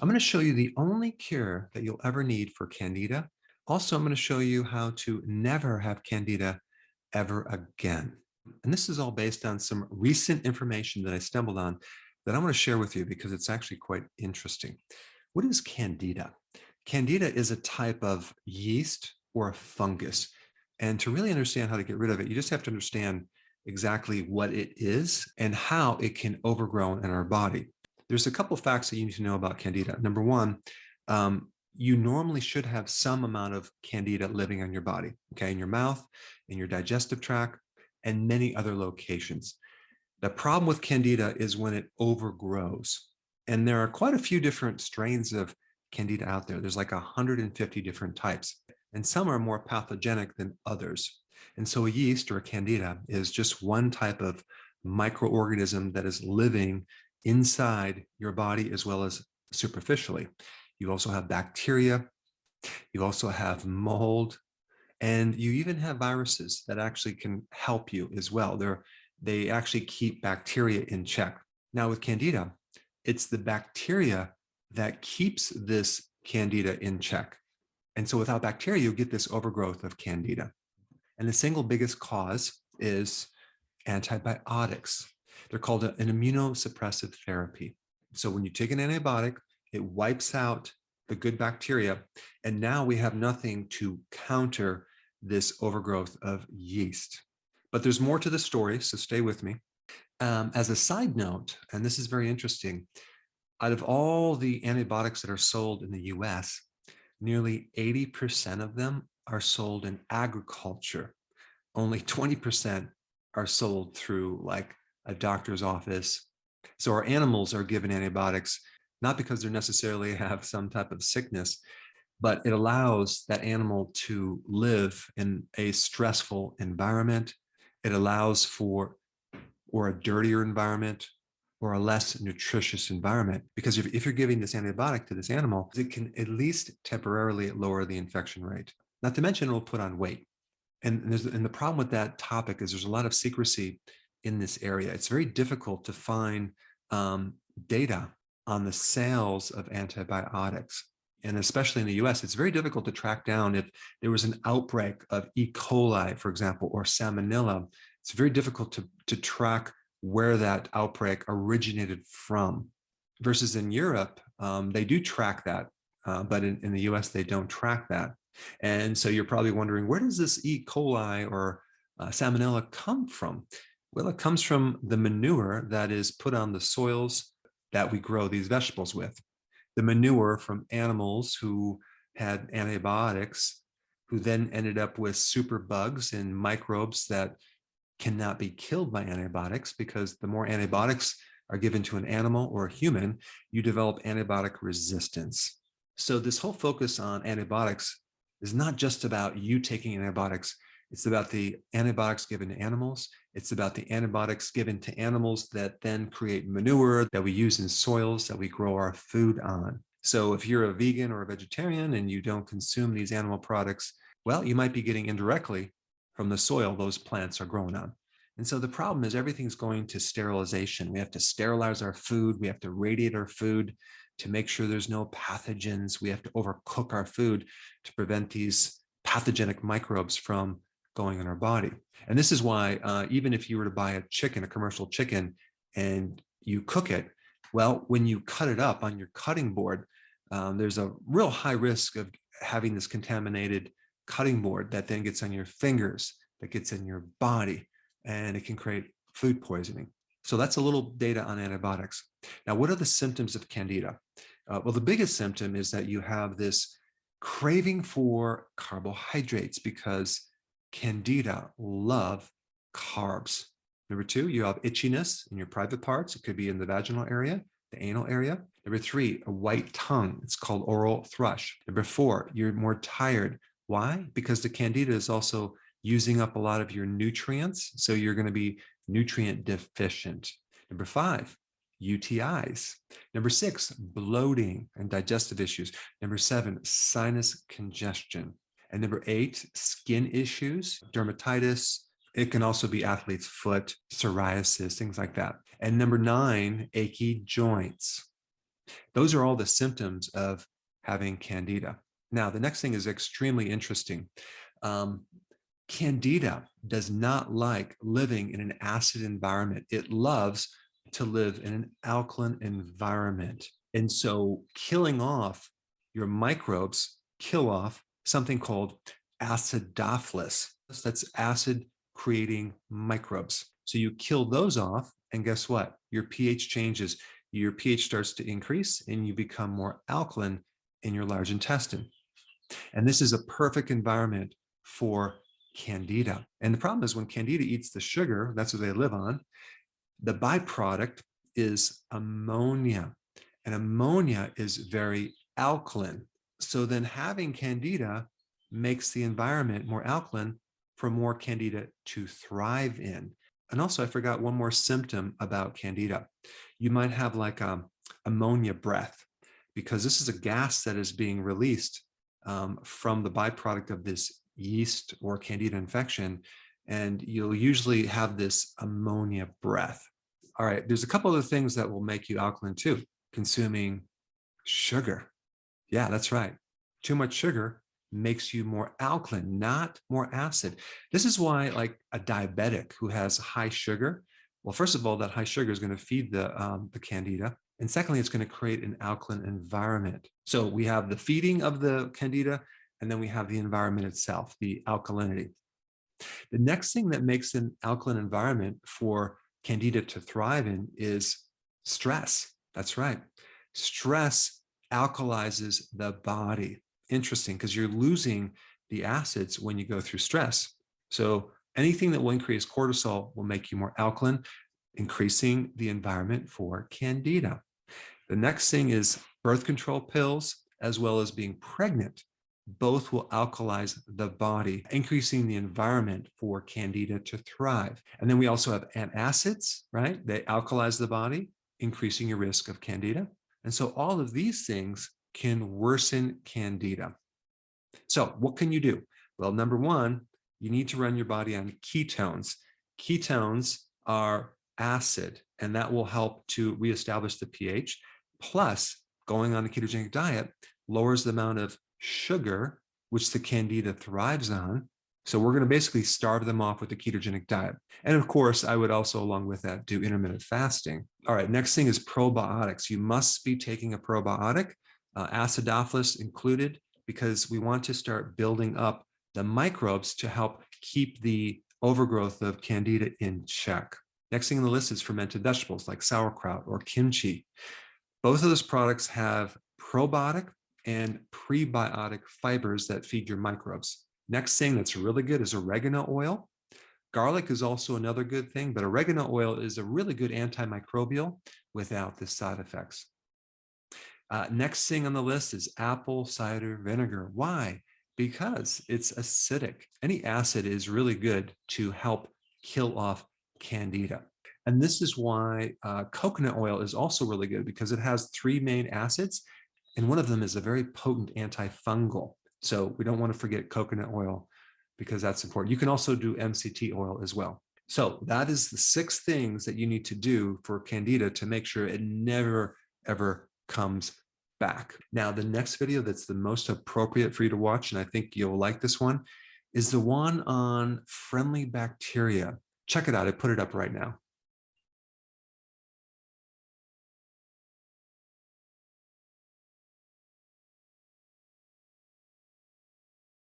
I'm going to show you the only cure that you'll ever need for Candida. Also, I'm going to show you how to never have Candida ever again. And this is all based on some recent information that I stumbled on that I want to share with you because it's actually quite interesting. What is Candida? Candida is a type of yeast or a fungus. And to really understand how to get rid of it, you just have to understand exactly what it is and how it can overgrow in our body. There's a couple of facts that you need to know about Candida. Number one, you normally should have some amount of Candida living on your body, okay, in your mouth, in your digestive tract, and many other locations. The problem with Candida is when it overgrows. And there are quite a few different strains of Candida out there. There's like 150 different types, and some are more pathogenic than others. And so a yeast or a Candida is just one type of microorganism that is living inside your body as well as superficially. You also have bacteria, you also have mold, and you even have viruses that actually can help you as well. They actually keep bacteria in check. Now with Candida, it's the bacteria that keeps this Candida in check. And so without bacteria, you get this overgrowth of Candida. And the single biggest cause is antibiotics. They're called an immunosuppressive therapy. So when you take an antibiotic, it wipes out the good bacteria. And now we have nothing to counter this overgrowth of yeast. But there's more to the story, so stay with me. As a side note, and this is very interesting, out of all the antibiotics that are sold in the US, nearly 80% of them are sold in agriculture. Only 20% are sold through like a doctor's office. So our animals are given antibiotics, not because they necessarily have some type of sickness, but it allows that animal to live in a stressful environment. It allows for or a dirtier environment or a less nutritious environment. Because if you're giving this antibiotic to this animal, it can at least temporarily lower the infection rate. Not to mention it will put on weight. And the problem with that topic is there's a lot of secrecy in this area. It's very difficult to find data on the sales of antibiotics. And especially in the US, it's very difficult to track down if there was an outbreak of E. coli, for example, or salmonella. It's very difficult to track where that outbreak originated from. Versus in Europe, they do track that, but in the US, they don't track that. And so you're probably wondering, where does this E. coli or salmonella come from? Well, it comes from the manure that is put on the soils that we grow these vegetables with. The manure from animals who had antibiotics, who then ended up with superbugs and microbes that cannot be killed by antibiotics, because the more antibiotics are given to an animal or a human, you develop antibiotic resistance. So this whole focus on antibiotics is not just about you taking antibiotics. It's about the antibiotics given to animals. It's about the antibiotics given to animals that then create manure that we use in soils that we grow our food on. So if you're a vegan or a vegetarian and you don't consume these animal products, well, you might be getting indirectly from the soil those plants are grown on. And so the problem is everything's going to sterilization. We have to sterilize our food. We have to radiate our food to make sure there's no pathogens. We have to overcook our food to prevent these pathogenic microbes from going in our body. And this is why even if you were to buy a chicken, a commercial chicken, and you cook it, well, when you cut it up on your cutting board, there's a real high risk of having this contaminated cutting board that then gets on your fingers, that gets in your body, and it can create food poisoning. So that's a little data on antibiotics. Now, what are the symptoms of Candida? Well, the biggest symptom is that you have this craving for carbohydrates because Candida love carbs. Number two, you have itchiness in your private parts. It could be in the vaginal area, the anal area. Number three, a white tongue. It's called oral thrush. Number four, you're more tired. Why? Because the Candida is also using up a lot of your nutrients. So you're going to be nutrient deficient. Number five, UTIs. Number six, bloating and digestive issues. Number seven, sinus congestion. And number eight, skin issues, dermatitis. It can also be athlete's foot, psoriasis, things like that. And number nine, achy joints. Those are all the symptoms of having Candida. Now, the next thing is extremely interesting. Um, Candida does not like living in an acid environment. It loves to live in an alkaline environment. And so killing off your microbes kill off something called acidophilus. That's acid creating microbes. So you kill those off, and guess what? Your pH changes. Your pH starts to increase, and you become more alkaline in your large intestine. And this is a perfect environment for Candida. And the problem is when Candida eats the sugar, that's what they live on, the byproduct is ammonia. And ammonia is very alkaline. So then having Candida makes the environment more alkaline for more Candida to thrive in. And also, I forgot one more symptom about Candida. You might have like ammonia breath, because this is a gas that is being released from the byproduct of this yeast or Candida infection. And you'll usually have this ammonia breath. All right, there's a couple other things that will make you alkaline too. Consuming sugar. Yeah, that's right. Too much sugar makes you more alkaline, not more acid. This is why, like a diabetic who has high sugar, well, first of all, that high sugar is going to feed the Candida. And secondly, it's going to create an alkaline environment. So we have the feeding of the Candida, and then we have the environment itself, the alkalinity. The next thing that makes an alkaline environment for Candida to thrive in is stress. That's right. Stress alkalizes the body. Interesting, because you're losing the acids when you go through stress. So anything that will increase cortisol will make you more alkaline, increasing the environment for Candida. The next thing is birth control pills, as well as being pregnant. Both will alkalize the body, increasing the environment for Candida to thrive. And then we also have antacids, right? They alkalize the body, increasing your risk of Candida. And so all of these things can worsen Candida. So what can you do? Well, number one, you need to run your body on ketones. Ketones are acid, and that will help to reestablish the pH. Plus, going on a ketogenic diet lowers the amount of sugar, which the Candida thrives on. So we're going to basically starve them off with the ketogenic diet. And of course, I would also, along with that, do intermittent fasting. All right, next thing is probiotics. You must be taking a probiotic, acidophilus included, because we want to start building up the microbes to help keep the overgrowth of Candida in check. Next thing on the list is fermented vegetables like sauerkraut or kimchi. Both of those products have probiotic and prebiotic fibers that feed your microbes. Next thing that's really good is oregano oil. Garlic is also another good thing, but oregano oil is a really good antimicrobial without the side effects. Next thing on the list is apple cider vinegar. Why? Because it's acidic. Any acid is really good to help kill off Candida. And this is why coconut oil is also really good, because it has three main acids, and one of them is a very potent antifungal. So we don't want to forget coconut oil, because that's important. You can also do MCT oil as well. So that is the 6 things that you need to do for Candida to make sure it never, ever comes back. Now, the next video that's the most appropriate for you to watch, and I think you'll like this one, is the one on friendly bacteria. Check it out. I put it up right now.